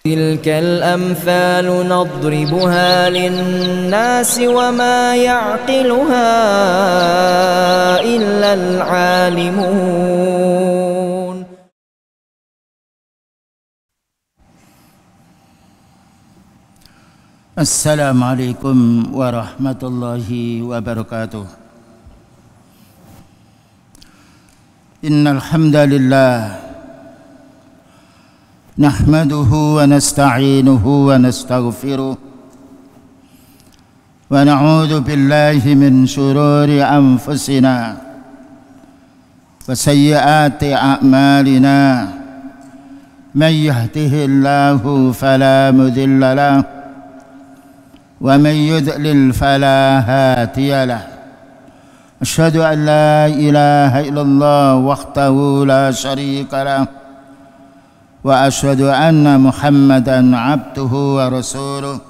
تلك الأمثال نضربها للناس وما يعقلها إلا العالمون. السلام عليكم ورحمة الله وبركاته. إن الحمد لله نحمده ونستعينه ونستغفره ونعوذ بالله من شرور أنفسنا وسيئات أعمالنا من يهده الله فلا مضل له ومن يضلل فلا هادي له. أشهد أن لا إله إلا الله وحده لا شريك له وأشهد أن محمدا عبده ورسوله.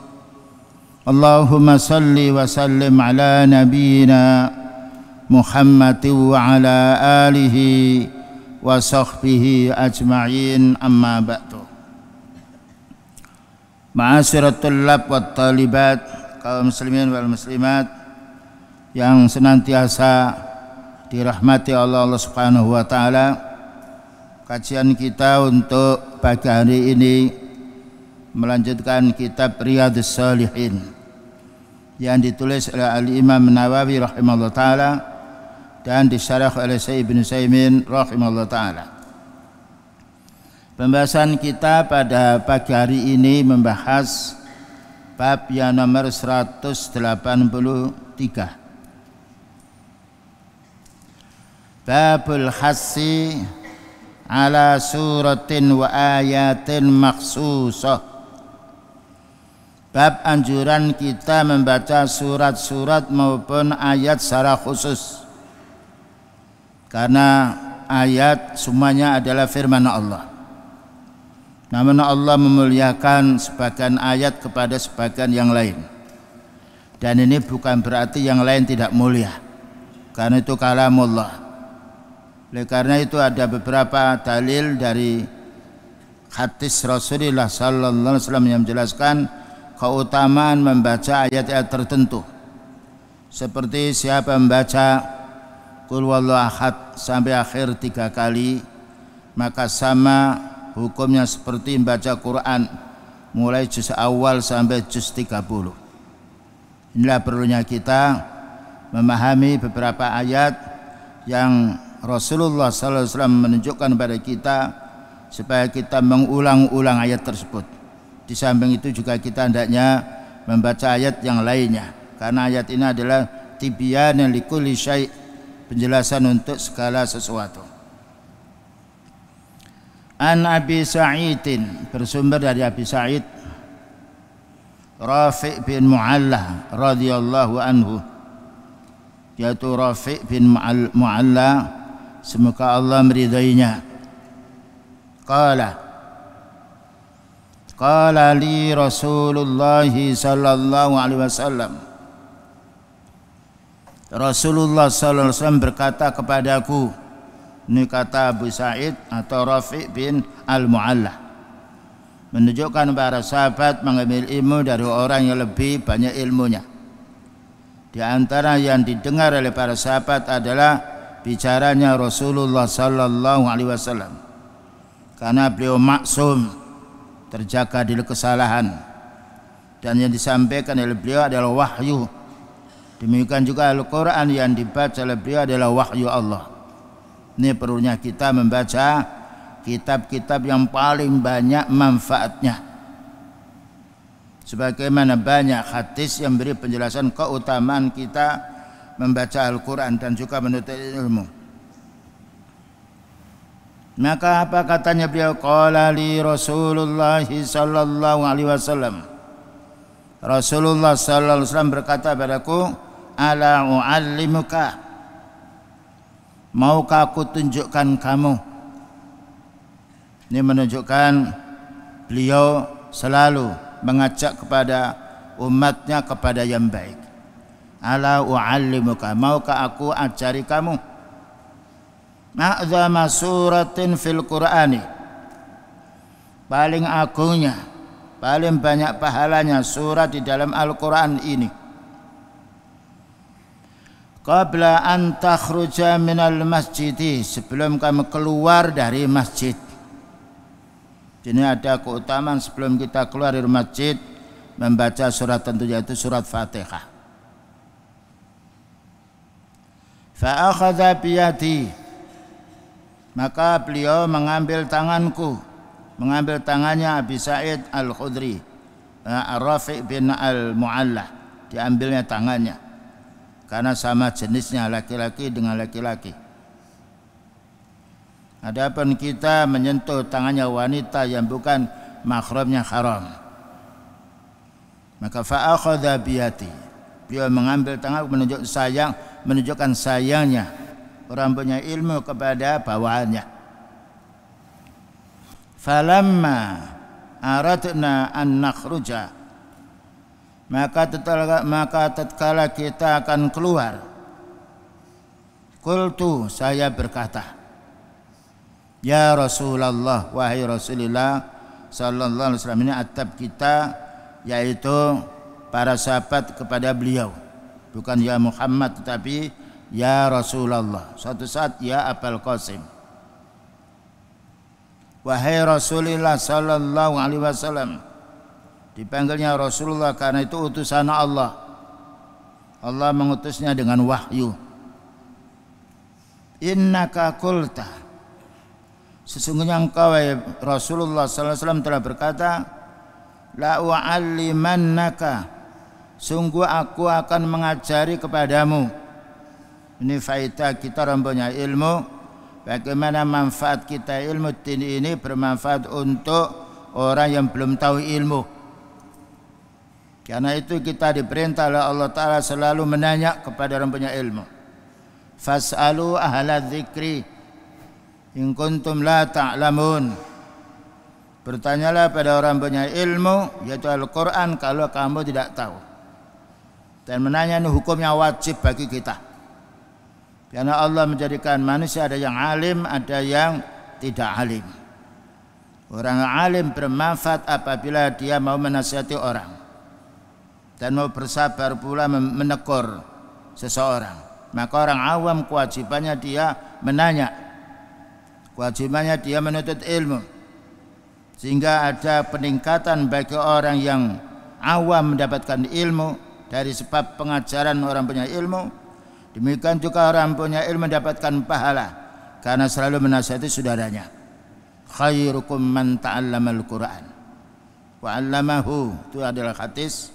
اللهم صل وسلم على نبينا محمد وعلى آله وصحبه أجمعين. أما بعد. Ma'asyirat tullab wa talibat, kaum muslimin wal muslimat yang senantiasa dirahmati Allah Subhanahu wa taala. Kajian kita untuk pagi hari ini melanjutkan kitab Riyadhus Shalihin yang ditulis oleh Al-Imam Nawawi rahimahullah taala dan disyarah oleh Syekh Ibnu Utsaimin rahimahullah taala. Pembahasan kita pada pagi hari ini membahas bab yang nomor 183. Babul hassi ala suratin wa ayatin maksusah. Bab anjuran kita membaca surat-surat maupun ayat secara khusus, karena ayat semuanya adalah firman Allah. Namun Allah memuliakan sebagian ayat kepada sebagian yang lain, dan ini bukan berarti yang lain tidak mulia, karena itu kalamullah. Oleh karena itu ada beberapa dalil dari hadis Rasulullah sallallahu alaihi wasallam yang menjelaskan keutamaan membaca ayat-ayat tertentu, seperti siapa membaca Qul huwallahu ahad sampai akhir 3 kali, maka sama hukumnya seperti membaca Quran mulai juz awal sampai juz 30. Inilah perlunya kita memahami beberapa ayat yang Rasulullah SAW menunjukkan kepada kita supaya kita mengulang-ulang ayat tersebut. Di samping itu juga kita hendaknya membaca ayat yang lainnya, karena ayat ini adalah tibyanan likulli syai', penjelasan untuk segala sesuatu. An Abi Sa'idin, bersumber dari Abi Sa'id Rafi' bin Mu'alla radhiyallahu anhu, yaitu Rafi' bin Mu'alla, semoga Allah meridainya. Qala li Rasulullah sallallahu alaihi wasallam, Rasulullah sallallahu alaihi wasallam berkata kepadaku. Ini kata Abu Sa'id atau Rafi' bin Al-Mu'alla, menunjukkan para sahabat mengambil ilmu dari orang yang lebih banyak ilmunya. Di antara yang didengar oleh para sahabat adalah bicaranya Rasulullah sallallahu alaihi wasallam, karena beliau maksum, terjaga dari kesalahan, dan yang disampaikan oleh beliau adalah wahyu. Demikian juga Al-Quran yang dibaca oleh beliau adalah wahyu Allah. Ini perlunya kita membaca kitab-kitab yang paling banyak manfaatnya, sebagaimana banyak hadis yang beri penjelasan keutamaan kita membaca Al-Quran dan juga menuntut ilmu. Maka apa katanya beliau? Qala li Rasulullah sallallahu alaihi wasallam, Rasulullah sallallahu alaihi wasallam berkata padaku, ala u'allimuka, maukah aku tunjukkan kamu? Ini menunjukkan beliau selalu mengajak kepada umatnya kepada yang baik. Ala u'allimuka, maukah aku ajari kamu? Ma'zama suratin fil Qur'ani, paling agungnya paling banyak pahalanya surat di dalam Al-Quran ini. Qabla an takhruja minal masjidi, sebelum kamu keluar dari masjid. Ini ada keutamaan sebelum kita keluar dari masjid membaca surat tentunya itu surat Fatihah. Fa akhadha biyadi, maka beliau mengambil tanganku, mengambil tangannya Abi Sa'id Al-Khudri, Ar-Rafi' bin Al-Mu'alla, diambilnya tangannya karena sama jenisnya laki-laki dengan laki-laki. Adapun kita menyentuh tangannya wanita yang bukan mahramnya haram, maka fa akhadha biyadi, beliau mengambil tangan menunjukkan sayangnya orang punya ilmu kepada bawahannya. Falamma aradna an nakhruja, maka tatkala kita akan keluar, qultu, saya berkata, ya Rasulullah, wahai Rasulullah sallallahu alaihi wasallam. Ini adab kita, yaitu para sahabat kepada beliau, bukan ya Muhammad tetapi ya Rasulullah. Suatu saat ya Abul Qasim, wahai Rasulullah sallallahu alaihi wasallam. Dipanggilnya Rasulullah karena itu utusan Allah. Allah mengutusnya dengan wahyu. Innaka qulta, sesungguhnya engkau Rasulullah sallallahu alaihi wasallam telah berkata, la u'allimannaka, sungguh aku akan mengajari kepadamu. Ini faedah kita punya ilmu, bagaimana manfaat kita ilmu ini bermanfaat untuk orang yang belum tahu ilmu. Karena itu kita diperintah oleh Allah Ta'ala selalu menanya kepada orang punya ilmu. Fas'alu ahla dzikri in kuntum la ta'lamun. Bertanyalah pada orang punya ilmu, yaitu Al-Quran, kalau kamu tidak tahu. Dan menanya ini hukumnya wajib bagi kita. Karena Allah menjadikan manusia ada yang alim, ada yang tidak alim. Orang alim bermanfaat apabila dia mau menasihati orang dan mau bersabar pula menegur seseorang. Maka orang awam kewajibannya dia menanya, kewajibannya dia menuntut ilmu, sehingga ada peningkatan bagi orang yang awam mendapatkan ilmu dari sebab pengajaran orang punya ilmu. Demikian juga orang punya ilmu mendapatkan pahala karena selalu menasihati saudaranya. Khairukum man ta'allamal Qur'an wa 'allamahu, itu adalah hadis.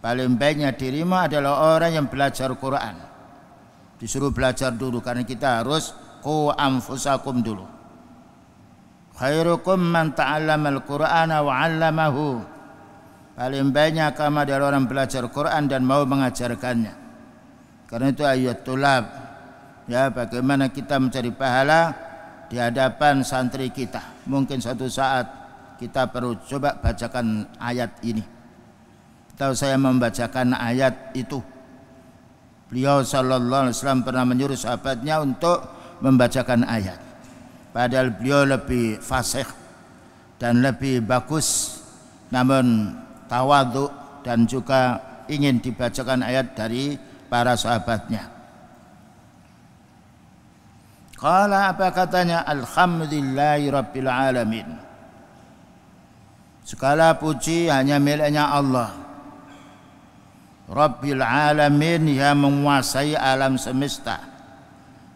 Paling baiknya dirimu adalah orang yang belajar Quran. Disuruh belajar dulu karena kita harus qu anfusakum dulu. Khairukum man ta'allamal Qur'ana wa 'allamahu, paling baiknya kamu adalah orang belajar Quran dan mau mengajarkannya. Karena itu ayat tulab, ya, bagaimana kita mencari pahala di hadapan santri kita. Mungkin suatu saat kita perlu coba bacakan ayat ini, atau saya membacakan ayat itu. Beliau sallallahu alaihi wasallam pernah menyuruh sahabatnya untuk membacakan ayat, padahal beliau lebih fasih dan lebih bagus, namun tawadhu dan juga ingin dibacakan ayat dari para sahabatnya. Qala, apa katanya? Alhamdulillahi rabbil alamin, segala puji hanya miliknya Allah, Rabbil alamin, yang menguasai alam semesta,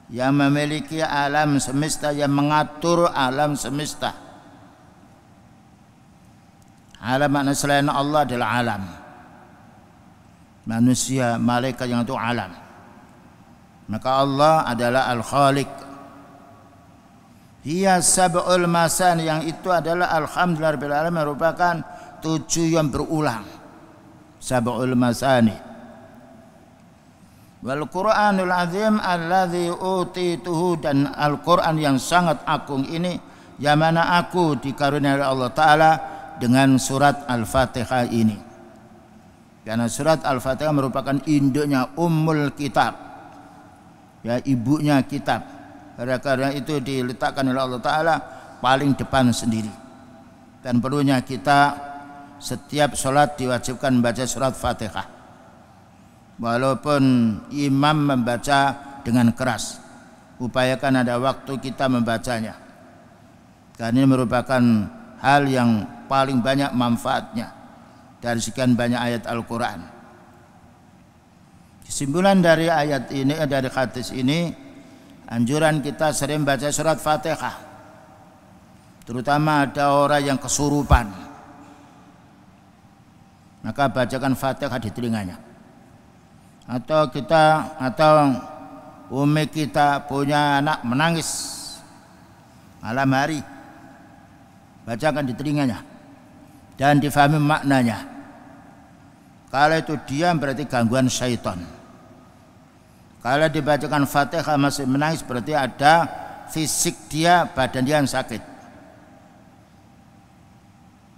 yang memiliki alam semesta, yang mengatur alam semesta. Alam makna selain Allah adalah alam. Manusia, malaikat yang itu alam. Maka Allah adalah Al-Khaliq. Hiya sab'ul masan, yang itu adalah alhamdulillah rabbil alamin, merupakan 7 yang berulang. Sab'ul masani. Wal Qur'anul azim alladzi utituhu, dan Al-Qur'an yang sangat agung ini yang mana aku dikaruniai oleh Allah Ta'ala dengan surat Al-Fatihah ini. Karena surat Al-Fatihah merupakan induknya Ummul Kitab, ya, ibunya kitab. Karena itu diletakkan oleh Allah Ta'ala paling depan sendiri. Dan perlunya kita setiap sholat diwajibkan membaca surat Fatihah. Walaupun imam membaca dengan keras, upayakan ada waktu kita membacanya. Karena ini merupakan hal yang paling banyak manfaatnya dari sekian banyak ayat Al-Quran. Kesimpulan dari ayat ini, dari hadis ini, anjuran kita sering baca surat Fatihah. Terutama ada orang yang kesurupan, maka bacakan Fatihah di telinganya. Atau umi kita punya anak menangis malam hari, bacakan di telinganya dan difahami maknanya. Kalau itu diam berarti gangguan syaitan. Kalau dibacakan Fatihah masih menangis berarti ada fisik dia, badan dia yang sakit.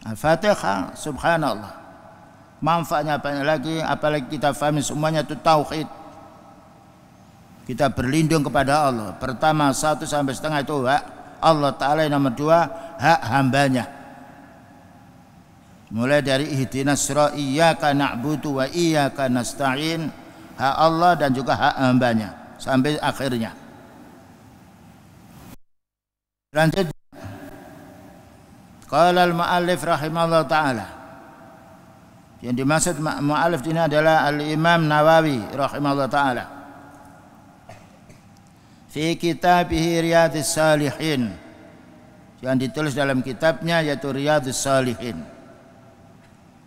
Al-Fatihah subhanallah, manfaatnya banyak lagi, apalagi kita fahami semuanya itu tauhid. Kita berlindung kepada Allah. Pertama 1 sampai setengah itu hak Allah Ta'ala, yang nomor 2 hak hambanya. Mulai dari ihdinas sirata iyyaka na'budu wa iyyaka nasta'in, hak Allah dan juga hak hambanya sampai akhirnya. Lanjut, qala al-mu'allif rahimahullah ta'ala, yang dimaksud mu'allif ini adalah al-Imam Nawawi rahimahullah ta'ala fi kitabih Riyadhus Shalihin, yang ditulis dalam kitabnya yaitu Riyadhus Shalihin,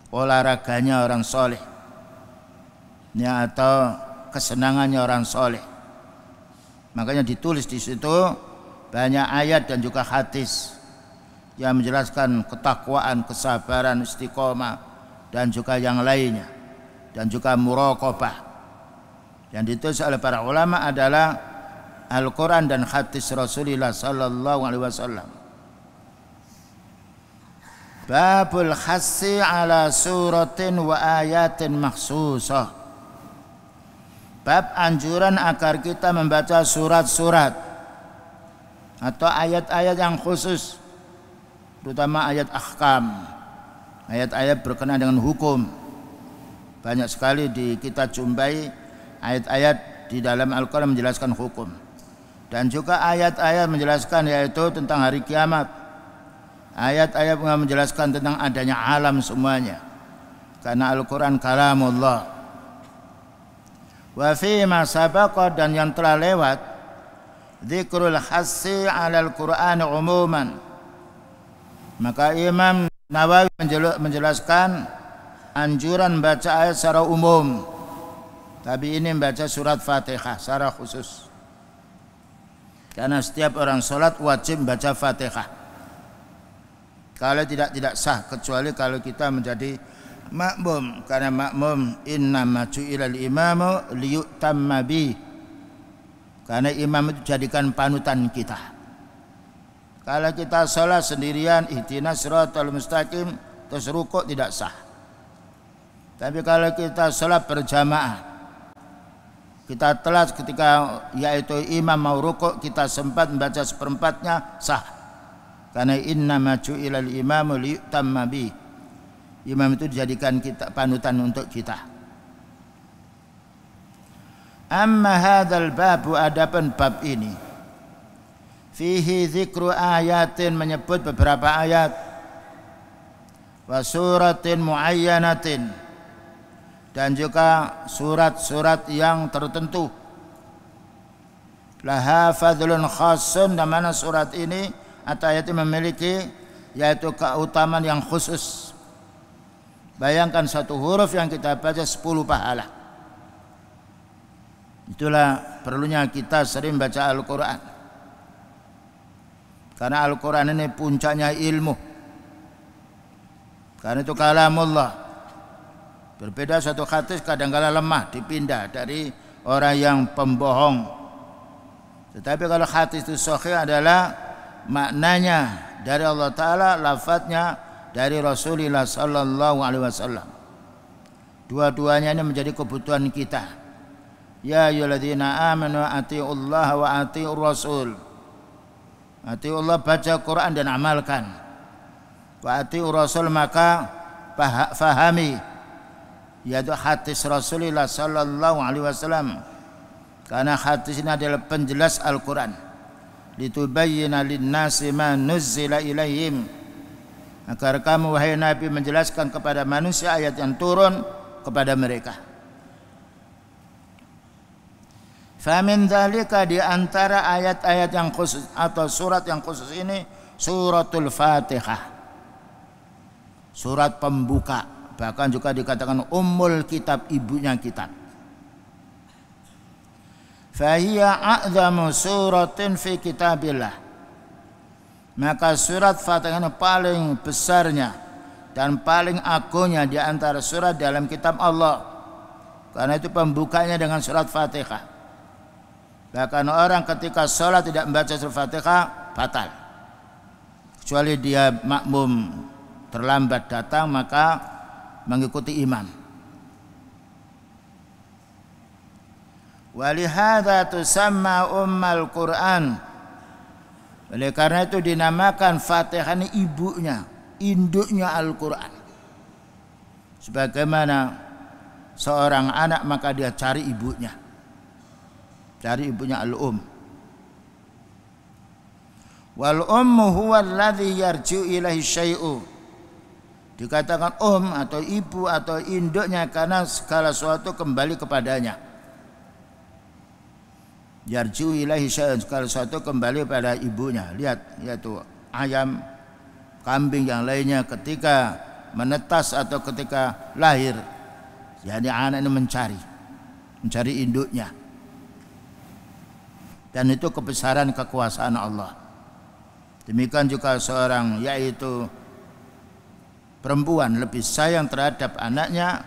olahraganya orang soleh ya, atau kesenangannya orang soleh. Makanya ditulis di situ banyak ayat dan juga hadis yang menjelaskan ketakwaan, kesabaran, istiqomah dan juga yang lainnya, dan juga muraqabah. Yang ditulis oleh para ulama adalah Al-Quran dan hadis Rasulullah sallallahu alaihi wasallam. Babul khassi ala suratin wa ayatin makhsusah. Bab anjuran agar kita membaca surat-surat atau ayat-ayat yang khusus, terutama ayat ahkam, ayat-ayat berkenaan dengan hukum. Banyak sekali kita jumpai ayat-ayat di dalam Al-Quran menjelaskan hukum, dan juga ayat-ayat menjelaskan yaitu tentang hari kiamat, ayat-ayat yang menjelaskan tentang adanya alam semuanya, karena Al-Quran kalamullah. Wa fi ma sabaqa, dan yang telah lewat, dzikrul hassi 'alal Qur'an umuman. Maka Imam Nawawi menjelaskan anjuran baca ayat secara umum, tapi ini membaca surat Fatihah secara khusus, karena setiap orang sholat wajib membaca Fatihah. Kalau tidak sah, kecuali kalau kita menjadi makmum, karena makmum innama ju'ilal imamu liyutamma bi, karena imam itu jadikan panutan kita. Kalau kita sholat sendirian ihdinas siratal mustaqim terus rukuk tidak sah. Tapi kalau kita sholat berjamaah, kita telat ketika yaitu imam mau rukuk, kita sempat membaca seperempatnya, sah. Karena innama ju'ilal imamu liyutamma bi, imam itu dijadikan kita panutan untuk kita. Amma hadzal bab, adapun bab ini, fihi dzikru ayatin, menyebut beberapa ayat, wa suratin muayyanatin, dan juga surat-surat yang tertentu. Laha fadlun khasun, dan mana surat ini atau ayat ini memiliki yaitu keutamaan yang khusus. Bayangkan satu huruf yang kita baca 10 pahala. Itulah perlunya kita sering baca Al-Quran, karena Al-Quran ini puncaknya ilmu, karena itu kalamullah. Berbeda satu hadis kadang-kala lemah, dipindah dari orang yang pembohong. Tetapi kalau hadis itu sahih adalah maknanya dari Allah Ta'ala, lafadznya dari Rasulullah sallallahu alaihi wasallam. Dua-duanya ini menjadi kebutuhan kita. Ya ayyuhalladzina amanu atiiullaha wa atiiur rasul. Atiiullah, baca Quran dan amalkan. Wa atiiur rasul, maka fahami, yaitu hadis Rasulullah sallallahu alaihi wasallam. Karena hadis ini adalah penjelas Al-Quran. Litubayyina lin-nasi ma nuzzila ilaihim, agar kamu wahai Nabi menjelaskan kepada manusia ayat yang turun kepada mereka. Famin dzalika, di antara ayat-ayat yang khusus atau surat yang khusus ini suratul Fatihah, surat pembuka, bahkan juga dikatakan ummul kitab, ibunya kitab. Fahiya a'zamu suratin fi kitabillah, maka surat Fatihah ini paling besarnya dan paling agungnya di antara surat dalam kitab Allah. Karena itu pembukanya dengan surat Fatihah. Bahkan orang ketika sholat tidak membaca surat Fatihah batal, kecuali dia makmum terlambat datang maka mengikuti imam. Walihada tusamma ummal Quran, oleh karena itu dinamakan Fatihah ini ibunya, induknya Al-Quran. Sebagaimana seorang anak maka dia cari ibunya, cari ibunya al-um. Wal ummu huwa alladhi yarji'u ilaihi syai'u, dikatakan atau ibu atau induknya karena segala sesuatu kembali kepadanya. Yarji'u ilaihi syai'u, segala sesuatu kembali pada ibunya. Lihat, yaitu ayam, kambing yang lainnya ketika menetas atau ketika lahir, jadi anak ini mencari induknya. Dan itu kebesaran kekuasaan Allah. Demikian juga seorang yaitu perempuan lebih sayang terhadap anaknya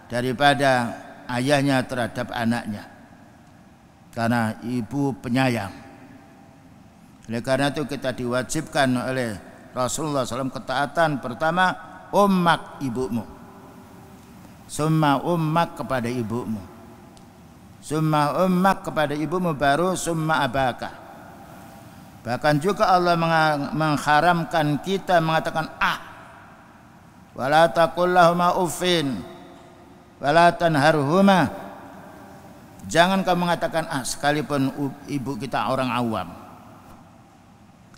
daripada ayahnya terhadap anaknya, karena ibu penyayang. Oleh karena itu kita diwajibkan oleh Rasulullah SAW ketaatan pertama ummak, ibumu, summa ummak, kepada ibumu, summa ummak, kepada ibumu, baru summa abaka. Bahkan juga Allah mengharamkan kita mengatakan wala taqul lahuma uffin wala tanharhuma, jangan kamu mengatakan sekalipun ibu kita orang awam,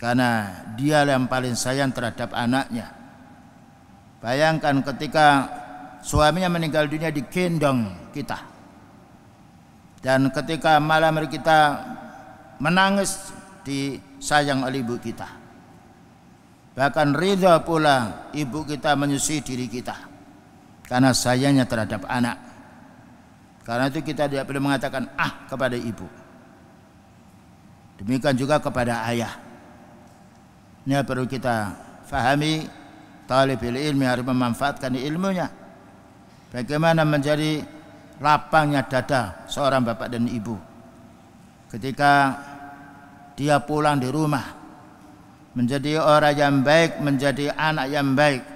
karena dia yang paling sayang terhadap anaknya. Bayangkan ketika suaminya meninggal dunia digendong kita, dan ketika malam hari kita menangis disayang oleh ibu kita. Bahkan ridha pula ibu kita menyusui diri kita karena sayangnya terhadap anak. Karena itu kita tidak boleh mengatakan kepada ibu. Demikian juga kepada ayah. Ini perlu kita fahami. Talibul ilmi harus memanfaatkan ilmunya. Bagaimana menjadi lapangnya dada seorang bapak dan ibu ketika dia pulang di rumah, menjadi orang yang baik, menjadi anak yang baik.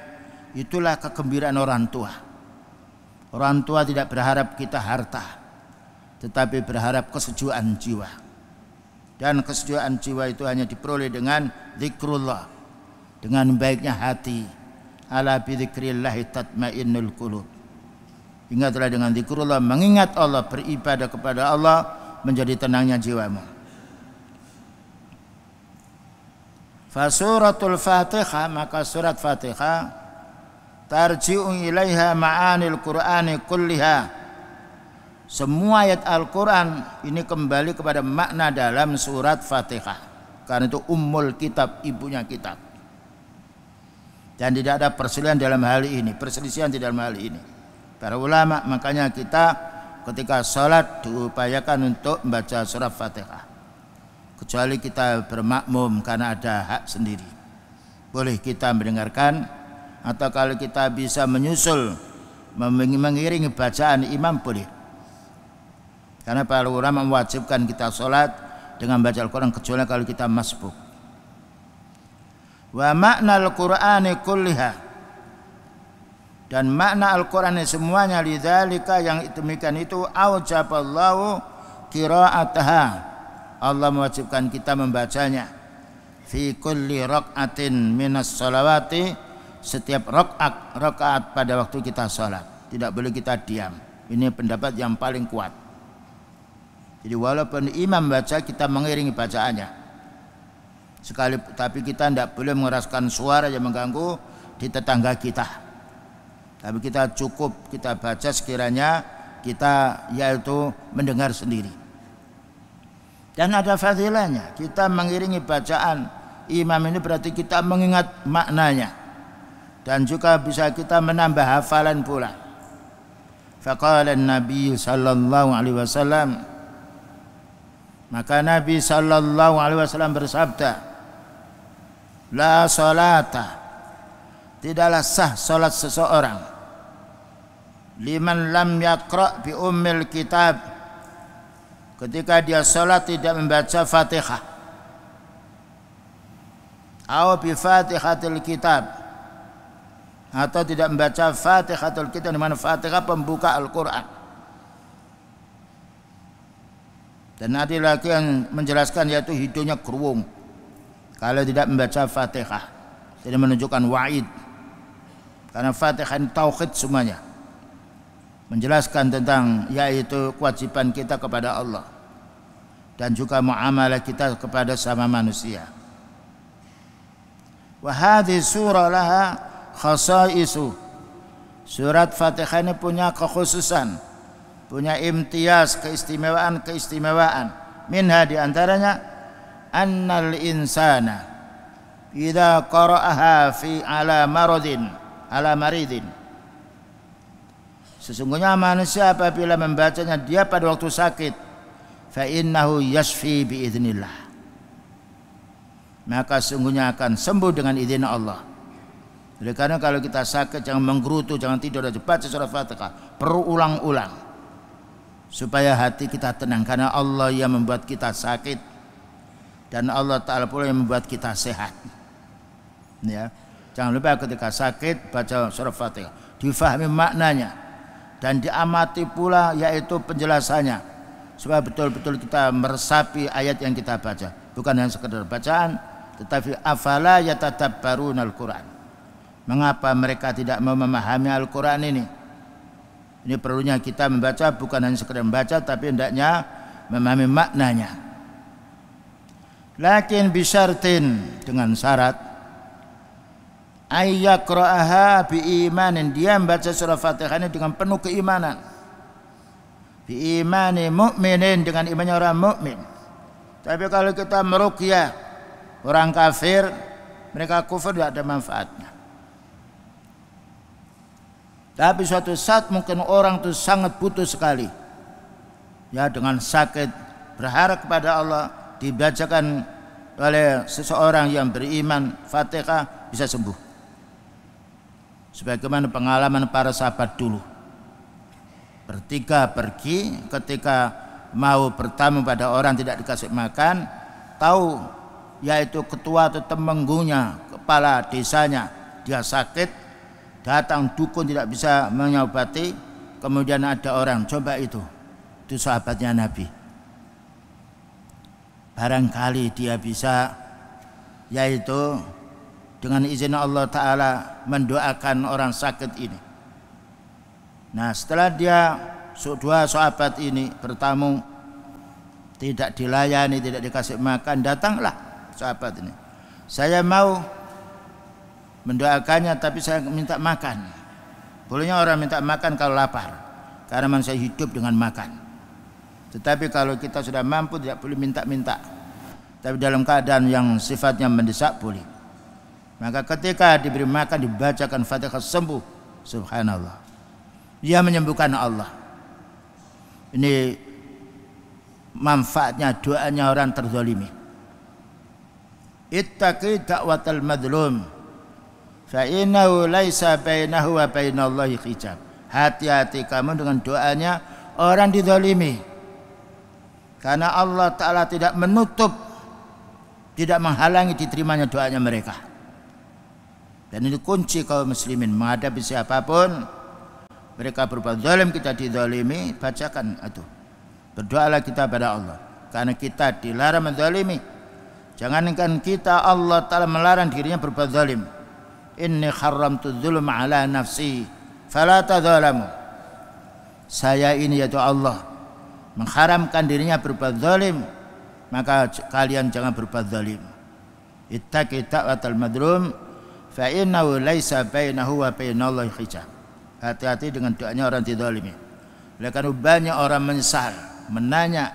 Itulah kegembiraan orang tua. Orang tua tidak berharap kita harta, tetapi berharap kesejukan jiwa. Dan kesejukan jiwa itu hanya diperoleh dengan zikrullah, dengan baiknya hati. Ala bi dzikrillahi tatmainnul qulub. Ingatlah dengan zikrullah, mengingat Allah, beribadah kepada Allah, menjadi tenangnya jiwamu. Fasuratul Fatihah, maka surat Fatihah tarji'u ilaiha ma'anil Qur'ani kulliha, semua ayat Al-Quran ini kembali kepada makna dalam surat Fatihah, karena itu ummul kitab, ibunya kitab. Dan tidak ada perselisihan dalam hal ini, para ulama. Makanya kita ketika sholat diupayakan untuk membaca surat Fatihah, kecuali kita bermakmum karena ada hak sendiri, boleh kita mendengarkan, atau kalau kita bisa menyusul mengiringi bacaan imam boleh. Karena para ulama mewajibkan kita sholat dengan baca Al-Quran kecuali kalau kita masbuk. Wa makna Al-Qur'ani kulliha, dan makna Al-Quran semuanya, lidzalika, yang demikian itu, aujaballahu qira'ataha, Allah mewajibkan kita membacanya fi kulli raq'atin minas salawati, setiap rakaat pada waktu kita sholat. Tidak boleh kita diam. Ini pendapat yang paling kuat. Jadi walaupun imam baca, kita mengiringi bacaannya. Tapi kita tidak boleh mengeraskan suara yang mengganggu di tetangga kita. Tapi kita cukup kita baca sekiranya kita yaitu mendengar sendiri. Dan ada fadilahnya. Kita mengiringi bacaan imam ini berarti kita mengingat maknanya. Dan juga bisa kita menambah hafalan pula. Faqala Nabi sallallahu alaihi wasallam, maka Nabi sallallahu alaihi wasallam bersabda, la salata, tidaklah sah salat seseorang liman lam yaqra bi ummil kitab, ketika dia salat tidak membaca Fatihah, atau bi Fatihatil kitab, atau tidak membaca Fatihatul kitab, di mana Fatihah pembuka Al-Qur'an. Dan ada lagi yang menjelaskan yaitu hidungnya keruung kalau tidak membaca Fatihah. Jadi menunjukkan wa'id. Karena Fatihah ini tauhid semuanya. Menjelaskan tentang yaitu kewajiban kita kepada Allah dan juga muamalah kita kepada sama manusia. Wa hadhihi surah laha khasaisu. Surat Fatihah ini punya kekhususan, punya imtiaz, keistimewaan. Minha di antaranya annal insana idza qara'aha fi ala maridin. Sesungguhnya manusia apabila membacanya dia pada waktu sakit, fa innahu yashfi bi idznillah, maka sungguhnya akan sembuh dengan izin Allah. Oleh karena kalau kita sakit jangan menggerutu, jangan tidur, dan baca surah Fatihah berulang-ulang supaya hati kita tenang, karena Allah yang membuat kita sakit dan Allah Ta'ala pula yang membuat kita sehat. Ya, jangan lupa ketika sakit baca surah Fatihah, difahami maknanya dan diamati pula yaitu penjelasannya, supaya betul-betul kita meresapi ayat yang kita baca, bukan hanya sekedar bacaan, tetapi afala yatadabbaruna al-Quran. Mengapa mereka tidak mau memahami Al-Quran ini? Ini perlunya kita membaca, bukan hanya sekedar membaca, tapi hendaknya memahami maknanya. Lakin bisyartin, dengan syarat ayyaqra'aha biimanin, dia membaca surah Fatihah ini dengan penuh keimanan. Biimani mu'minin, dengan imannya orang mukmin. Tapi kalau kita meruqyah orang kafir, mereka kufur, tidak ada manfaatnya. Tapi suatu saat mungkin orang itu sangat butuh sekali, ya, dengan sakit, berharap kepada Allah, dibacakan oleh seseorang yang beriman Fatihah, bisa sembuh. Sebagaimana pengalaman para sahabat dulu, bertiga pergi ketika mau bertamu pada orang tidak dikasih makan, tahu yaitu ketua atau temenggunya, kepala desanya, dia sakit, datang dukun tidak bisa menyobati, kemudian ada orang, coba itu sahabatnya Nabi, barangkali dia bisa yaitu dengan izin Allah Ta'ala mendoakan orang sakit ini. Nah, setelah dia dua sahabat ini bertamu, tidak dilayani, tidak dikasih makan, datanglah sahabat ini, saya mau mendoakannya tapi saya minta makan. Bolehnya orang minta makan kalau lapar, karena manusia hidup dengan makan. Tetapi kalau kita sudah mampu tidak boleh minta-minta. Tapi dalam keadaan yang sifatnya mendesak boleh. Maka ketika diberi makan, dibacakan Fatihah, sembuh. Subhanallah, dia menyembuhkan Allah. Ini manfaatnya doanya orang terzalimi. Ittaqi da'watal madlum fa innahu laisa bainahu wa bainallahi hijab. Hati-hati kamu dengan doanya orang dizalimi, karena Allah Ta'ala tidak menutup, tidak menghalangi diterimanya doanya mereka. Dan ini kunci kaum muslimin menghadapi siapapun. Mereka berbuat zalim, kita dizalimi, bacakan itu, berdoalah kita pada Allah, karena kita dilarang menzalimi. Jangankan kita, Allah Ta'ala melarang dirinya berbuat zalim. inni haramtu dzulma ala nafsi fala tadzalamu. Saya ini yaitu Allah mengharamkan dirinya berbuat zalim, maka kalian jangan berbuat zalim. Ittaqi da'watal madlum fa innahu laisa bainahu wa bainallahi hijab. Hati-hati dengan doanya orang dizalimi. Oleh karena banyak orang menyesal, menanya,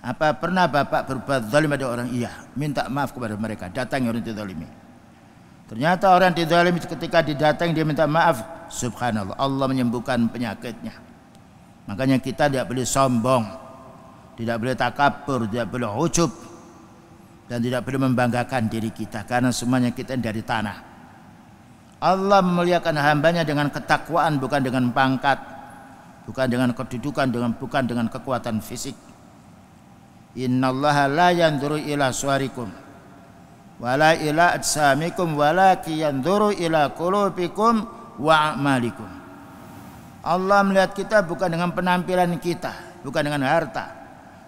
apa pernah Bapak berbuat zalim pada orang? Iya, minta maaf kepada mereka. Datang orang dizalimi. Ternyata orang dizalimi ketika didatangi dia minta maaf, subhanallah, Allah menyembuhkan penyakitnya. Makanya kita tidak boleh sombong, tidak boleh takabur, tidak boleh ujub, dan tidak boleh membanggakan diri kita, karena semuanya kita dari tanah. Allah memuliakan hambanya dengan ketakwaan, bukan dengan pangkat, bukan dengan kedudukan, bukan dengan kekuatan fisik. Innallaha la yanzuru ila suwarikum wala ila ajsamikum walakin yanzuru ila qulubikum wa a'malikum. Allah melihat kita bukan dengan penampilan kita, bukan dengan harta,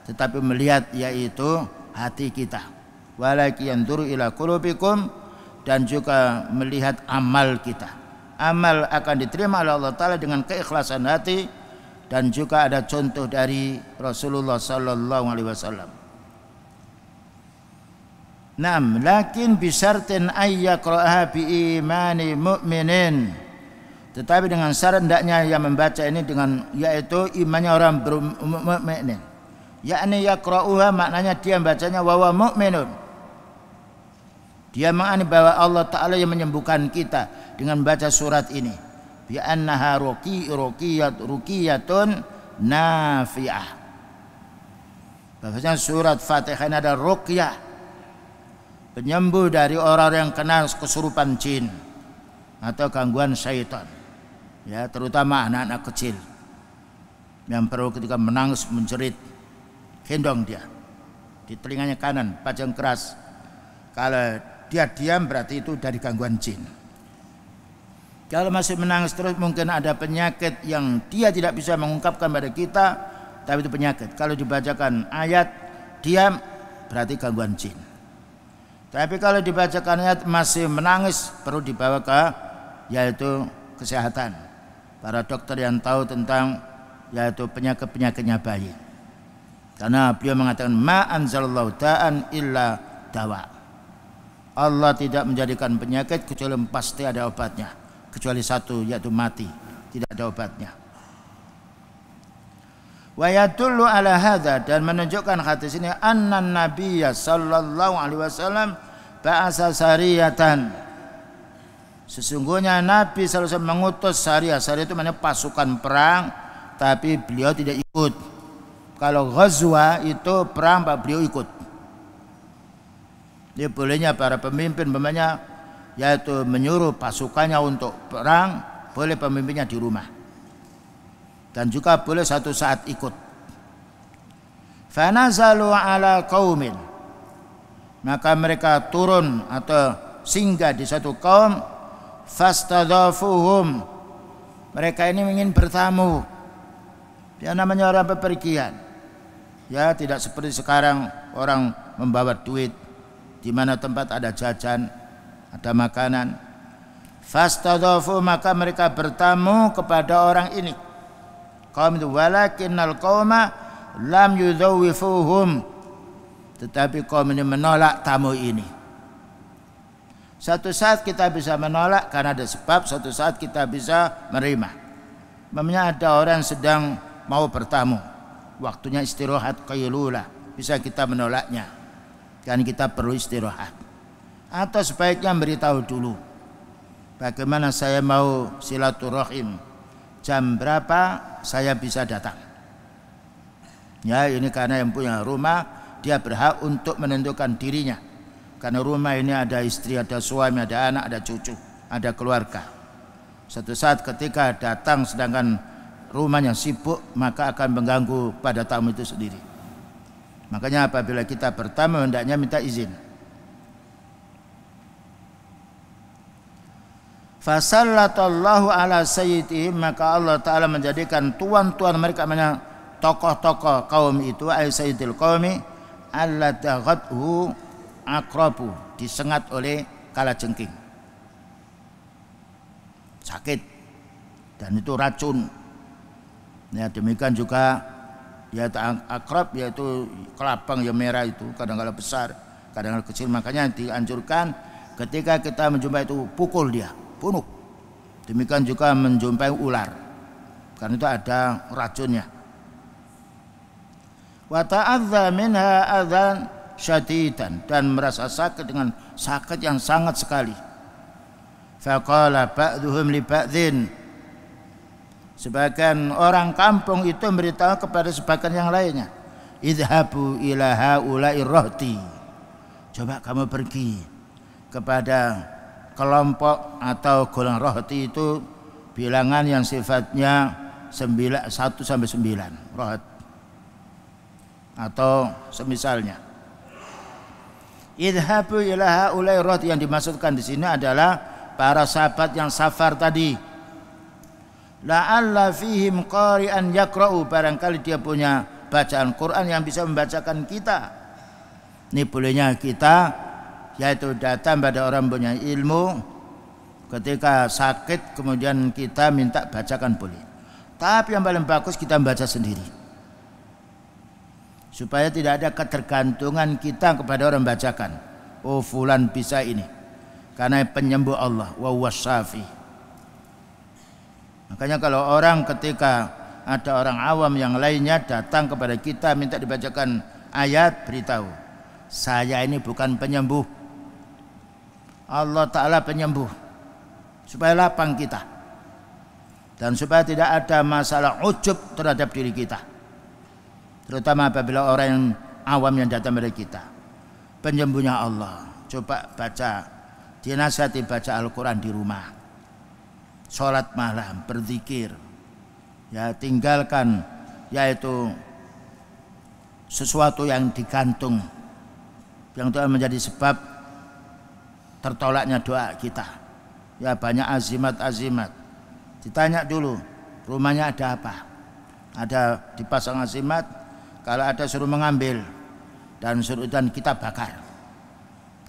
tetapi melihat yaitu hati kita. Walakin yanzuru ila qulubikum, dan juga melihat amal kita. Amal akan diterima oleh Allah Ta'ala dengan keikhlasan hati, dan juga ada contoh dari Rasulullah sallallahu alaihi wasallam. Naam, lakin bisyartin ayyaqra'aha bi imani mu'minin. Tetapi dengan syarat hendaknya yang membaca ini dengan yaitu imannya orang mukmin. Yakni yaqra'uha maknanya dia membacanya wa huwa mu'minun. Dia mengani bahwa Allah Ta'ala yang menyembuhkan kita dengan membaca surat ini. Bi annaha ruqiyatun nafi'ah. Bahwasanya surat Fatihah ini ada ruqyah, penyembuh dari orang yang kena kesurupan jin atau gangguan syaitan. Ya, terutama anak-anak kecil yang perlu ketika menangis menjerit, gendong dia di telinganya kanan, pajang keras. Kalau dia diam berarti itu dari gangguan jin. Kalau masih menangis terus mungkin ada penyakit yang dia tidak bisa mengungkapkan pada kita, tapi itu penyakit. Kalau dibacakan ayat diam berarti gangguan jin. Tapi kalau dibacakan ayat masih menangis perlu dibawa ke yaitu kesehatan. Para dokter yang tahu tentang yaitu penyakit-penyakitnya bayi. Karena beliau mengatakan ma anzalallahu da'an illa dawa. Allah tidak menjadikan penyakit kecuali pasti ada obatnya, kecuali satu yaitu mati, tidak ada obatnya. Wa yadullu ala hadza, dan menunjukkan hadis ini anna nabiyya sallallahu alaihi wasallam ba'asa sariyatan. Sesungguhnya Nabi sallallahu alaihi wasallam mengutus sariyah. Sariyah itu maknanya pasukan perang, tapi beliau tidak ikut. Kalau ghazwa itu perang, beliau ikut. Dia bolehnya para pemimpin yaitu menyuruh pasukannya untuk perang, boleh pemimpinnya di rumah. Dan juga boleh satu saat ikut. Fanazalu ala qaumin, maka mereka turun atau singgah di satu kaum. Fastadhafuhum, mereka ini ingin bertamu. Dia namanya orang bepergian. Ya, tidak seperti sekarang orang membawa duit, di mana tempat ada jajan, ada makanan. Fastadhafu, maka mereka bertamu kepada orang ini. Kaum itu walakinnal qauma lam yudhawwifuhum, tetapi kaum ini menolak tamu ini. Satu saat kita bisa menolak karena ada sebab, satu saat kita bisa menerima. Memangnya ada orang sedang mau bertamu, waktunya istirahat qailulah, bisa kita menolaknya, kan kita perlu istirahat. Atau sebaiknya beritahu dulu, bagaimana saya mau silaturahim, jam berapa saya bisa datang. Ya, ini karena yang punya rumah dia berhak untuk menentukan dirinya. Karena rumah ini ada istri, ada suami, ada anak, ada cucu, ada keluarga. Suatu saat ketika datang sedangkan rumahnya sibuk, maka akan mengganggu pada tamu itu sendiri. Makanya apabila kita bertamu hendaknya minta izin. Fasallatallahu ala sayyidihim, maka Allah Ta'ala menjadikan tuan-tuan mereka, namanya tokoh-tokoh kaum itu, ay sayyidil qaumi alladaghathu akrabu, disengat oleh kalajengking. sakit, dan itu racun. Ya, demikian juga ya akrab, yaitu kelabang yang merah itu, kadang-kadang besar, kadang-kadang kecil. Makanya dianjurkan ketika kita menjumpai itu pukul dia, bunuh. Demikian juga menjumpai ular, karena itu ada racunnya. Wa ta'adza minha adzan syadidan, dan merasa sakit dengan sakit yang sangat sekali. Faqala ba'dhum li ba'dhin, sebagian orang kampung itu memberitahu kepada sebagian yang lainnya, idhabu ila haula'i rahti, coba kamu pergi kepada kelompok atau golongan rahti, itu bilangan yang sifatnya 1 sampai 9 rahat atau semisalnya. Idhabu ila haula'i rahti, yang dimaksudkan di sini adalah para sahabat yang safar tadi. La'alla fihim qari'an yaqra'u, barangkali dia punya bacaan Quran yang bisa membacakan kita. Ini bolehnya kita yaitu datang pada orang punya ilmu ketika sakit, kemudian kita minta bacakan boleh. Tapi yang paling bagus kita membaca sendiri, supaya tidak ada ketergantungan kita kepada orang bacakan. Oh fulan bisa ini, karena penyembuh Allah, wa huwas syafi. Makanya kalau orang ketika ada orang awam yang lainnya datang kepada kita minta dibacakan ayat, beritahu, saya ini bukan penyembuh, Allah Ta'ala penyembuh, supaya lapang kita dan supaya tidak ada masalah ujub terhadap diri kita, terutama apabila orang yang awam yang datang kepada kita. Penyembuhnya Allah. Coba baca, dinasihati baca Al-Quran di rumah, sholat malam, berzikir, ya, tinggalkan yaitu sesuatu yang digantung, yang itu menjadi sebab tertolaknya doa kita. Ya, banyak azimat-azimat. Ditanya dulu rumahnya ada apa, ada dipasang azimat, kalau ada suruh mengambil dan kita bakar,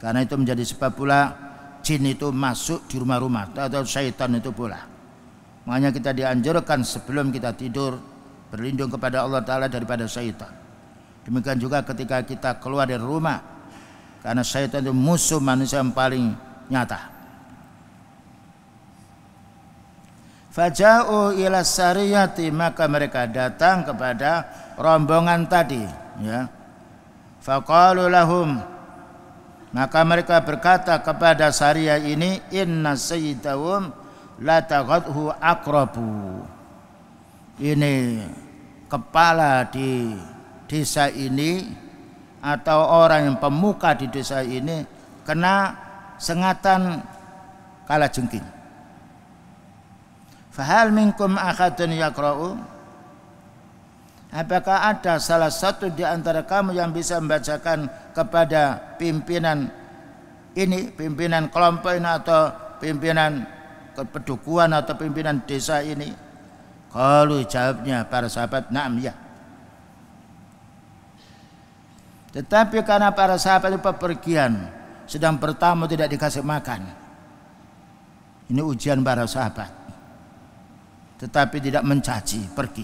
karena itu menjadi sebab pula jin itu masuk di rumah-rumah, atau syaitan itu pula. Makanya kita dianjurkan sebelum kita tidur berlindung kepada Allah Ta'ala daripada syaitan. Demikian juga ketika kita keluar dari rumah, karena syaitan itu musuh manusia yang paling nyata. Faja'u ila sariyati, maka mereka datang kepada rombongan tadi, ya. Faqalu lahum, maka mereka berkata kepada Sariyah ini, inna sayyidahum la taghathu aqrabu, ini kepala di desa ini atau orang yang pemuka di desa ini kena sengatan kalajengking. Fahal minkum akhadun yaqra'u, apakah ada salah satu di antara kamu yang bisa membacakan kepada pimpinan ini, pimpinan kelompok ini, atau pimpinan kepedukuhan atau pimpinan desa ini? Kalau jawabnya para sahabat, na'am, ya. Tetapi karena para sahabat itu bepergian, sedang bertamu, tidak dikasih makan. Ini ujian para sahabat. Tetapi tidak mencaci, pergi.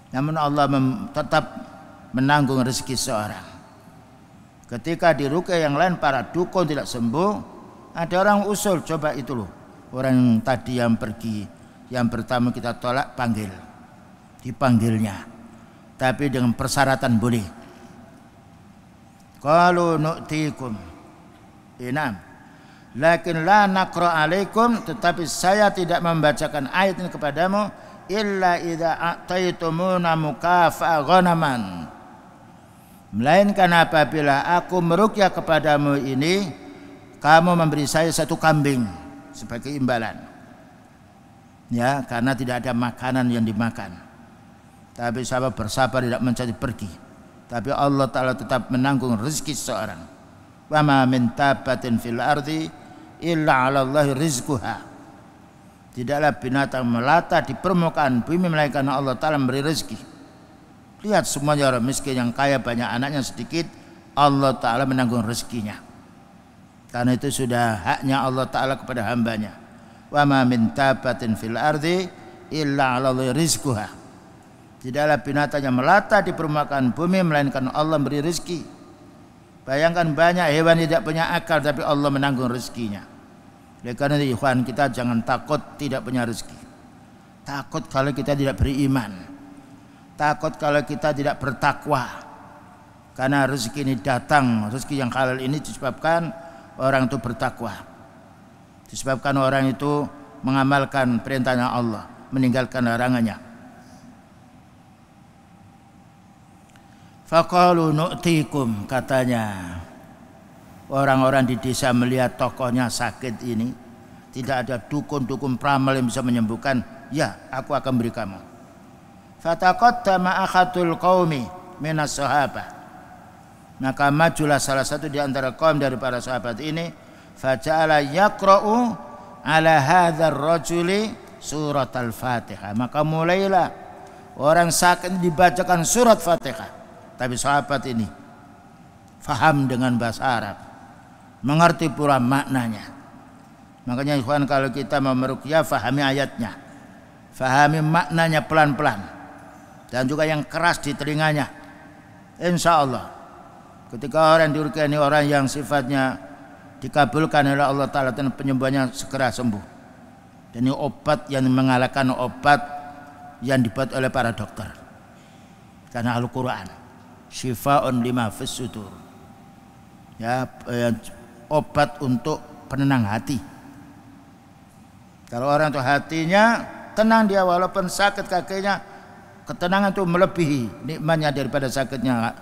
Namun Allah tetap menanggung rezeki seorang. Ketika di ruqyah yang lain para dukun tidak sembuh, ada orang usul, coba itu loh, orang tadi yang pergi, yang pertama kita tolak, panggil. Dipanggilnya, tapi dengan persyaratan boleh. Qalu nu'tikum, inam, lakin la naqra alaikum, tetapi saya tidak membacakan ayat ini kepadamu illa idza a'taitumuna mukafa'a ghanaman, melainkan apabila aku meruqyah kepadamu ini, kamu memberi saya satu kambing sebagai imbalan. Ya, karena tidak ada makanan yang dimakan. Tapi sahabat bersabar, tidak mencari pergi. Tapi Allah Ta'ala tetap menanggung rezeki seorang. Wa ma min tabatin fil ardi illa 'ala Allahi rizquha. Tidaklah binatang melata di permukaan bumi melainkan Allah Ta'ala memberi rezeki. Lihat semuanya orang miskin yang kaya, banyak anaknya sedikit, Allah Ta'ala menanggung rezekinya. Karena itu sudah haknya Allah Ta'ala kepada hambanya. wa ma min dabbatin fil ardi illa 'alallahi rizquha. Tidaklah binatang yang melata di permukaan bumi melainkan Allah beri rezeki. Bayangkan banyak hewan yang tidak punya akal tapi Allah menanggung rezekinya. Oleh karena itu ikhwan, kita jangan takut tidak punya rezeki. Takut kalau kita tidak beriman. Takut kalau kita tidak bertakwa. Karena rezeki ini datang, rezeki yang halal ini disebabkan orang itu bertakwa. Disebabkan orang itu mengamalkan perintahnya Allah, meninggalkan larangannya. Faqalu nu'tikum, katanya orang-orang di desa melihat tokohnya sakit ini, tidak ada dukun-dukun peramal yang bisa menyembuhkan, ya aku akan beri kamu. Fataqaddama akhatul qaumi minas sahabah, maka majulah salah satu di antara kaum dari para sahabat ini, faja'ala yaqra'u ala hadzal rajuli surat al-Fatihah, maka mulailah orang sakit dibacakan surat Fatihah. Tapi sahabat ini faham dengan bahasa Arab, mengerti pula maknanya. Makanya ikhwan, kalau kita mau meruqyah, fahami ayatnya, fahami maknanya pelan-pelan, dan juga yang keras di telinganya. Insya Allah ketika orang diruqyah ini orang yang sifatnya dikabulkan oleh Allah Ta'ala dan penyembuhannya segera sembuh. Dan ini obat yang mengalahkan obat yang dibuat oleh para dokter. Karena Al-Quran syifa'un lima fis sudur, ya, obat untuk penenang hati. Kalau orang itu hatinya tenang, dia walaupun sakit kakinya, ketenangan itu melebihi nikmatnya daripada sakitnya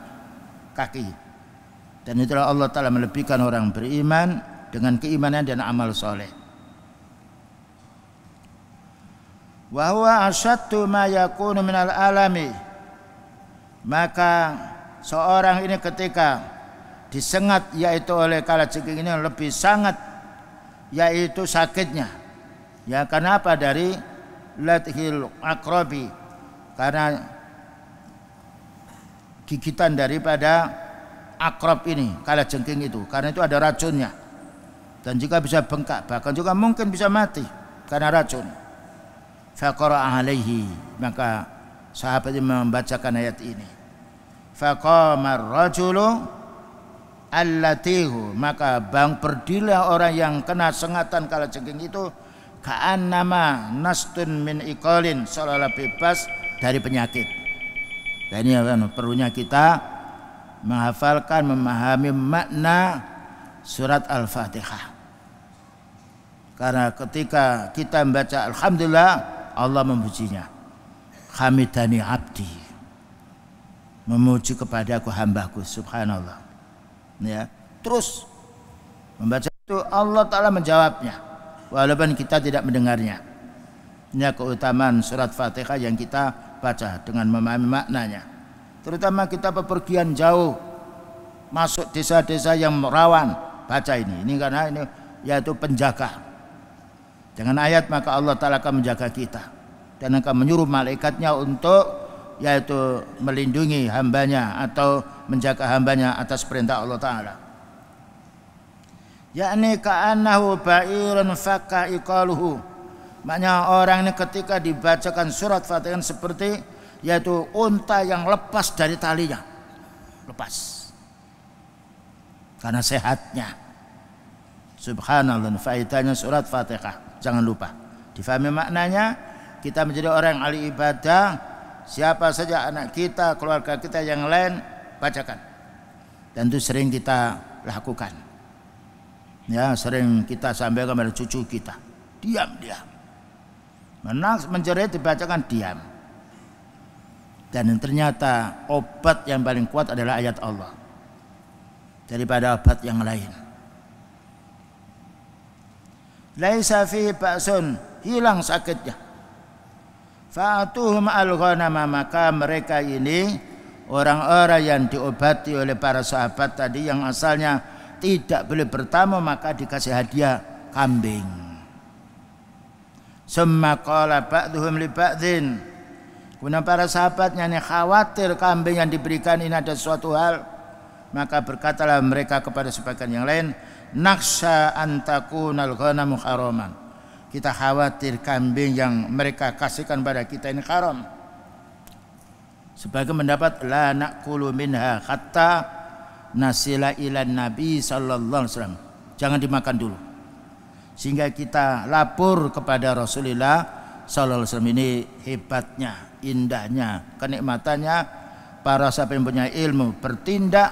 kaki. Dan itulah Allah Ta'ala melebihkan orang beriman dengan keimanan dan amal soleh. Wa huwa asyaddu ma yakunu minal alami, maka seorang ini ketika disengat yaitu oleh kalajengking ini lebih sangat yaitu sakitnya. Ya, karena apa? Dari ladhil akrabi, karena gigitan daripada akrab ini, kalajengking itu, karena itu ada racunnya dan juga bisa bengkak, bahkan juga mungkin bisa mati karena racun. Faqara alaihi, maka sahabat ini membacakan ayat ini. Faqama ar-rajulu allatihu, maka berdirilah orang yang kena sengatan kalajengking itu, ka'annama nastun min iqalin, seolah-olah bebas dari penyakit. Dan ini perlunya kita menghafalkan, memahami makna surat Al-Fatihah. Karena ketika kita membaca alhamdulillah, Allah memujinya. Hamidani abdi, memuji kepadaku hambaku, subhanallah. Ya, terus membaca itu Allah Ta'ala menjawabnya walaupun kita tidak mendengarnya. Ini keutamaan surat Fatihah yang kita baca dengan memahami maknanya. Terutama kita bepergian jauh, masuk desa-desa yang rawan, baca ini. Ini karena ini yaitu penjaga. Dengan ayat maka Allah Ta'ala akan menjaga kita dan akan menyuruh malaikatnya untuk yaitu melindungi hambanya atau menjaga hambanya atas perintah Allah Ta'ala. Yakni ka'annahu ba'irun fakka iqaluhu, maknanya orang ini ketika dibacakan surat Fatihah seperti yaitu unta yang lepas dari talinya, lepas karena sehatnya. Subhanallah, faedahnya surat Fatihah, jangan lupa difahami maknanya. Kita menjadi orang yang ahli ibadah. Siapa saja anak kita, keluarga kita yang lain, bacakan. Dan itu sering kita lakukan. Ya, sering kita sampaikan kepada cucu kita. Diam. Menang menjerit dibacakan diam. Dan ternyata obat yang paling kuat adalah ayat Allah daripada obat yang lain. Laisa fi ba'sun, hilang sakitnya. Fa'atuhum al-ghanama, maka mereka ini orang-orang yang diobati oleh para sahabat tadi yang asalnya tidak boleh bertamu, maka dikasih hadiah kambing. Summa qala ba'duhum li ba'din, kemudian para sahabatnya ini khawatir kambing yang diberikan ini ada suatu hal, maka berkatalah mereka kepada sebagian yang lain, naksha an takunal ghanamu haraman, kita khawatir kambing yang mereka kasihkan pada kita ini haram. Sebagai pendapat la naqulu minha hatta nasila ila Nabi sallallahu alaihi wasallam. Jangan dimakan dulu. Sehingga kita lapor kepada Rasulullah sallallahu alaihi wasallam. Ini hebatnya, indahnya, kenikmatannya para sahabat yang punya ilmu bertindak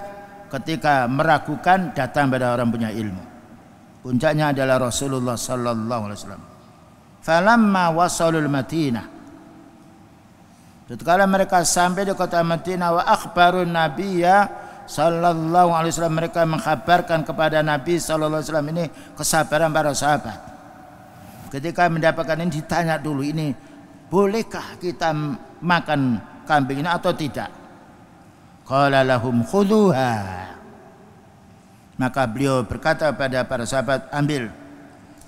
ketika meragukan datang pada orang punya ilmu. Puncaknya adalah Rasulullah sallallahu alaihi wasallam. Falamma wasalul Madinah, tatkala mereka sampai di kota Madinah, wa akhbarun nabiyya sallallahu alaihi wasallam, mereka mengkhabarkan kepada Nabi sallallahu alaihi wasallam. Ini kesabaran para sahabat. Ketika mendapatkan ini ditanya dulu, ini bolehkah kita makan kambing ini atau tidak? Qala lahum khudhuha. Maka beliau berkata pada para sahabat, ambil.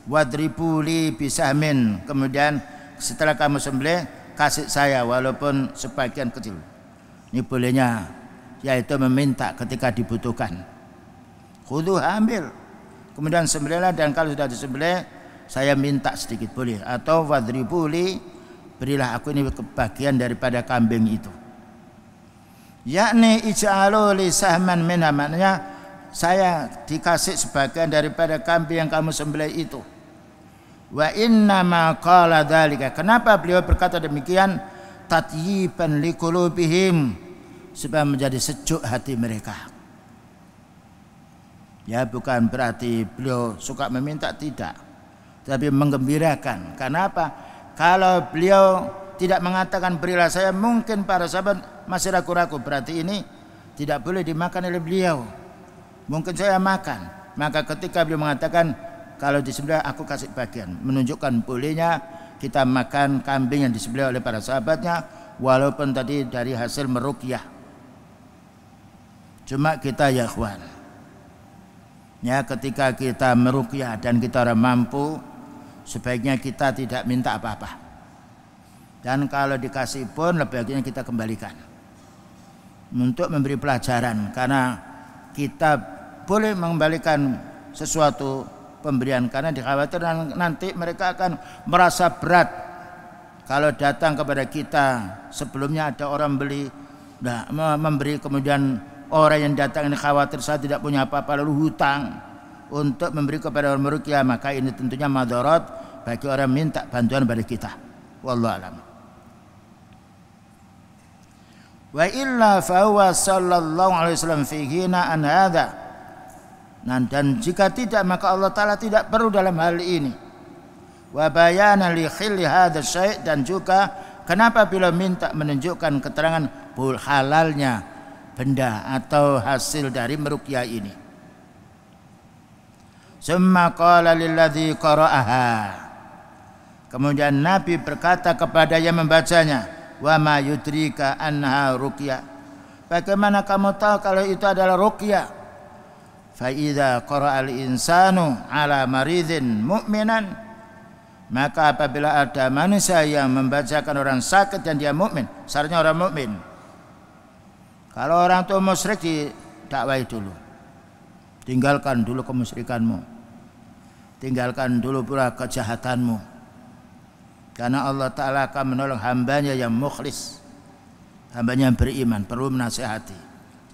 Wadribu li bisahmin. Kemudian setelah kamu sembelih, kasih saya walaupun sebagian kecil. Ini bolehnya, yaitu meminta ketika dibutuhkan. Khudhuha, ambil. Kemudian sembelihlah, dan kalau sudah disembelih saya minta sedikit boleh. Atau wadribu li, berilah aku ini bagian daripada kambing itu. Yakni ij'alu li sahman minha, maknanya saya dikasih sebagian daripada kambing yang kamu sembelih itu. Wa inna ma qala dzalika, kenapa beliau berkata demikian? Tatyiban liqulubihim, supaya menjadi sejuk hati mereka. Ya, bukan berarti beliau suka meminta, tidak, tapi menggembirakan. Kenapa? Kalau beliau tidak mengatakan berilah saya, mungkin para sahabat masih ragu-ragu, berarti ini tidak boleh dimakan oleh beliau. Mungkin saya makan. Maka ketika beliau mengatakan kalau disembelih aku kasih bagian, menunjukkan bolehnya kita makan kambing yang disembelih oleh para sahabatnya, walaupun tadi dari hasil meruqyah. Cuma kita ya ikhwan, ya, ketika kita meruqyah dan kita orang mampu, sebaiknya kita tidak minta apa-apa. Dan kalau dikasih pun lebih baiknya kita kembalikan untuk memberi pelajaran, karena kita boleh mengembalikan sesuatu pemberian karena dikhawatirkan nanti mereka akan merasa berat kalau datang kepada kita sebelumnya ada orang beli, memberi, kemudian orang yang datang ini khawatir saya tidak punya apa-apa lalu hutang untuk memberi kepada orang meruqyah, maka ini tentunya madarat bagi orang minta bantuan pada kita. Wallahu a'lam. Wa illa fa huwa sallallahu alaihi wasallam fi ghina an hadza. Dan jika tidak, maka Allah Ta'ala tidak perlu dalam hal ini. Wa bayana li khilli hadza syai', dan juga kenapa bila minta menunjukkan keterangan halalnya benda atau hasil dari meruqyah ini. Summa qala lilladzi qara'aha, kemudian Nabi berkata kepada yang membacanya, wa ma yudrika anha ruqyah, bagaimana kamu tahu kalau itu adalah ruqyah? Fa idza qara'al insanu ala maridin mu'minan, maka apabila ada manusia yang membacakan orang sakit dan dia mukmin, syaratnya orang mukmin. Kalau orang itu musyrik, didakwahi dulu, tinggalkan dulu kemusyrikanmu, tinggalkan dulu pula kejahatanmu, karena Allah Ta'ala akan menolong hambanya yang mukhlis, hambanya yang beriman, perlu menasihati.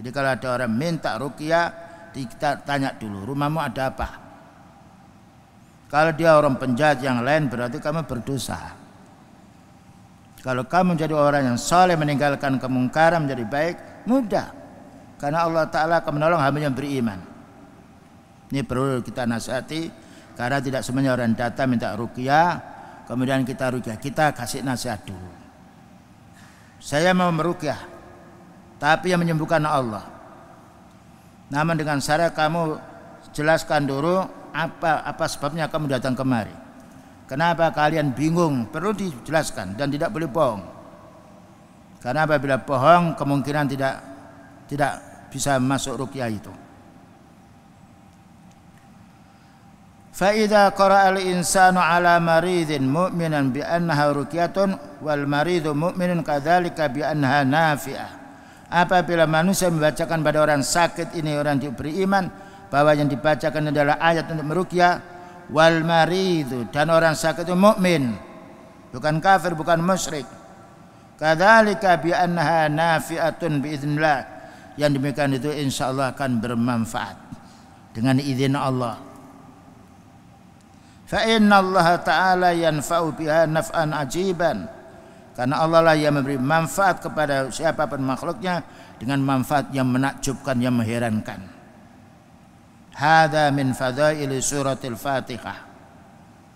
Jadi kalau ada orang minta ruqyah, kita tanya dulu, rumahmu ada apa? Kalau dia orang penjahat yang lain, berarti kamu berdosa. Kalau kamu menjadi orang yang soleh, meninggalkan kemungkaran menjadi baik, mudah, karena Allah Ta'ala akan menolong hamba yang beriman. Ini perlu kita nasihati, karena tidak semuanya orang datang minta ruqyah kemudian kita ruqyah, kita kasih nasihat dulu. Saya mau meruqyah, tapi yang menyembuhkan Allah. Namun dengan syarat kamu jelaskan dulu apa sebabnya kamu datang kemari. Kenapa kalian bingung? Perlu dijelaskan dan tidak boleh bohong. Karena apabila bohong kemungkinan tidak bisa masuk ruqyah itu. Fa idza qara'al insanu ala maridin mu'minan bi annaha ruqyatun wal maridu mu'minun kadzalika bi annaha nafi'ah. Apabila manusia membacakan pada orang sakit ini, orang diberi iman, bahwa yang dibacakan adalah ayat untuk meruqyah, wal marid, dan orang sakit itu mukmin, bukan kafir, bukan musyrik. Kadzalika bi annaha nafi'atun bi idznillah, yang demikian itu insyaallah akan bermanfaat dengan izin Allah. Fa inna Allah ta'ala yanfa'u biha naf'an ajiban, karena Allah lah yang memberi manfaat kepada siapapun makhluknya dengan manfaat yang menakjubkan, yang mengherankan. Hadza min fadaili suratil Fatihah.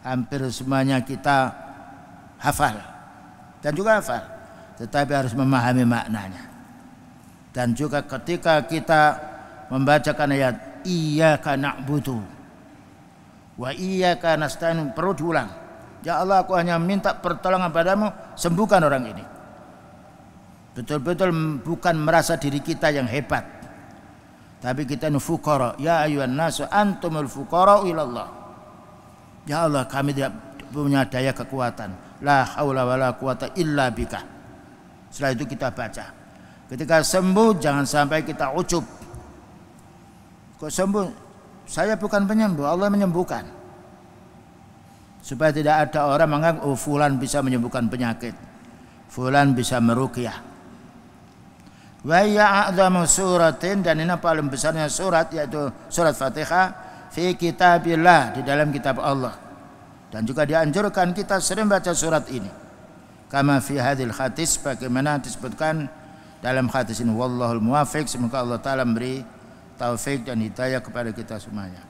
Hampir semuanya kita hafal dan juga hafal, tetapi harus memahami maknanya. Dan juga ketika kita membacakan ayat iyyaka na'budu wa iyyaka nasta'in, perlu diulang. Ya Allah, aku hanya minta pertolongan padamu, sembuhkan orang ini. Betul-betul bukan merasa diri kita yang hebat, tapi kita ini fuqara. Ya ayyuhan nasu antumul fuqara ilallah. Ya Allah, kami tidak punya daya kekuatan. La haula wala quwata illa bika. Setelah itu kita baca. Ketika sembuh jangan sampai kita ujub. Kok sembuh? Saya bukan penyembuh, Allah menyembuhkan. Supaya tidak ada orang menganggap oh fulan bisa menyembuhkan penyakit, fulan bisa meruqyah. Wa ya a'zamu suratin, dan ini paling besarnya surat, yaitu surat Fatihah, fi kitabillah, di dalam kitab Allah. Dan juga dianjurkan kita sering baca surat ini. Kama fi hadil hadis, bagaimana disebutkan dalam hadis ini. Wallahul muwaffiq, semoga Allah Ta'ala memberi taufik dan hidayah kepada kita semuanya.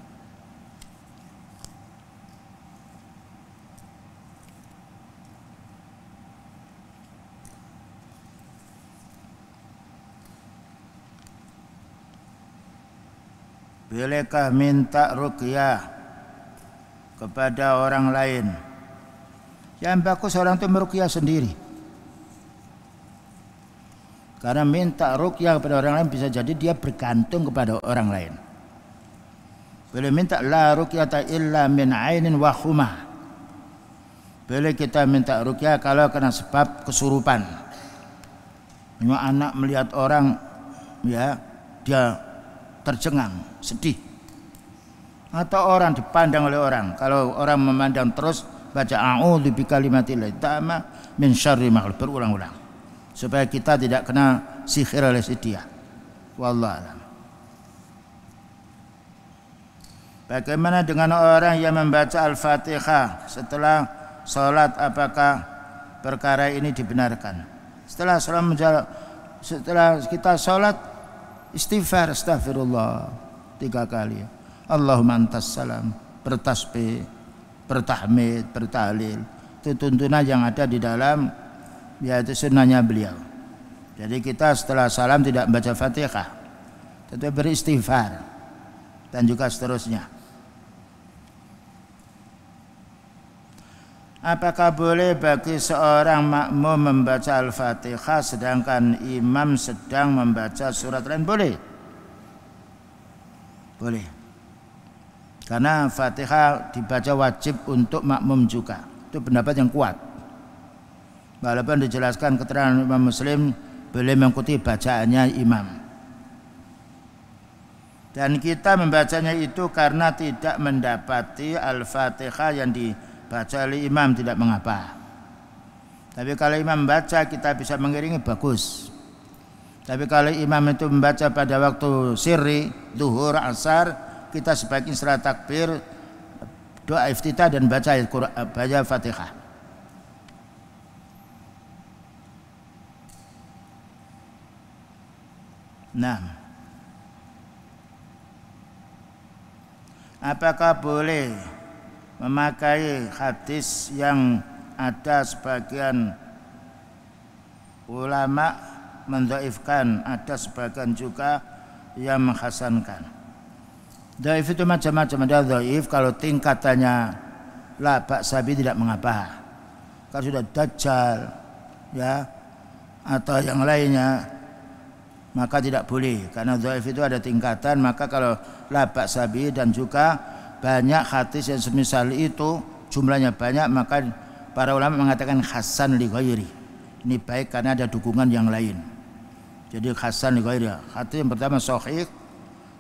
Bolehkah minta ruqyah kepada orang lain? Yang bagus orang itu meruqyah sendiri. Karena minta ruqyah kepada orang lain bisa jadi dia bergantung kepada orang lain. Boleh minta la ruqyata illa min ainin wa khumah. Boleh kita minta ruqyah kalau kena sebab kesurupan. Anak melihat orang, ya dia tercengang, sedih. Atau orang dipandang oleh orang. Kalau orang memandang terus, baca a'udzu bikalimatillahit tammah min syarri ma khalaq, berulang-ulang, supaya kita tidak kena sihir oleh si dia. Wallahu a'lam. Bagaimana dengan orang yang membaca Al-Fatihah setelah salat, apakah perkara ini dibenarkan? Setelah kita salat, istighfar, astaghfirullah 3 kali. Allahumma antas salam, bertasbih, bertahmid, bertahlil. Itu tuntunan yang ada di dalam, yaitu sunnahnya beliau. Jadi kita setelah salam tidak membaca Fatihah, tetapi beristighfar dan juga seterusnya. Apakah boleh bagi seorang makmum membaca Al-Fatihah sedangkan imam sedang membaca surat lain? Boleh. Boleh. Karena Fatihah dibaca wajib untuk makmum juga. Itu pendapat yang kuat. Walaupun dijelaskan keterangan Imam Muslim boleh mengikuti bacaannya imam. Dan kita membacanya itu karena tidak mendapati Al-Fatihah yang dibaca oleh imam, tidak mengapa. Tapi kalau imam membaca kita bisa mengiringi, bagus. Tapi kalau imam itu membaca pada waktu sirri, zuhur, asar, kita sebaiknya setelah takbir doa iftitah dan baca ayat Quran, baca Fatihah. Nah, apakah boleh memakai hadis yang ada sebagian ulama mendhaifkan, ada sebagian juga yang menghasankan? Dhaif itu macam-macam. Ada dhaif kalau tingkatannya la ba'sa bi, tidak mengapa. Kalau sudah dajjal, ya, atau yang lainnya, maka tidak boleh. Karena dhaif itu ada tingkatan. Maka kalau la ba'sa bi dan juga banyak hadis yang semisal itu, jumlahnya banyak, maka para ulama mengatakan hasan li ghairi. Ini baik karena ada dukungan yang lain. Jadi hasan li ghairi. Hadis yang pertama sahih,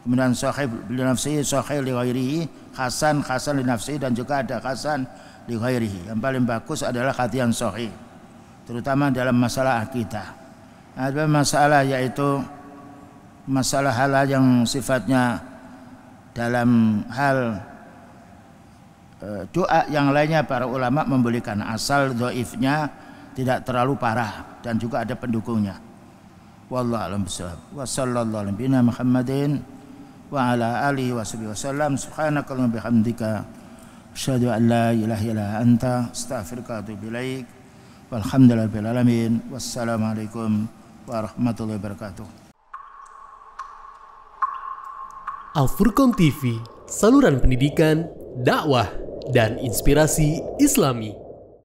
Kemudian sahih li nafsihi, sahih li ghairihi, hasan li nafsihi, dan juga ada hasan li ghairihi. Yang paling bagus adalah hadis yang sahih, terutama dalam masalah akidah. Ada masalah yaitu masalah hal yang sifatnya dalam hal doa yang lainnya, para ulama membolehkan asal dhaifnya tidak terlalu parah dan juga ada pendukungnya. Wallahu a'lam bishawab. Wa sallallahu ala nabiyyina Muhammadin wa ala alihi wa sahbihi wasallam. Subhanakallahumma bihamdika asyhadu an la ilaha illa anta astaghfiruka wa atubu ilaik. Walhamdulillahirabbil alamin. Wassalamualaikum warahmatullahi wabarakatuh. Al-Furqan TV, saluran pendidikan, dakwah, dan inspirasi Islami.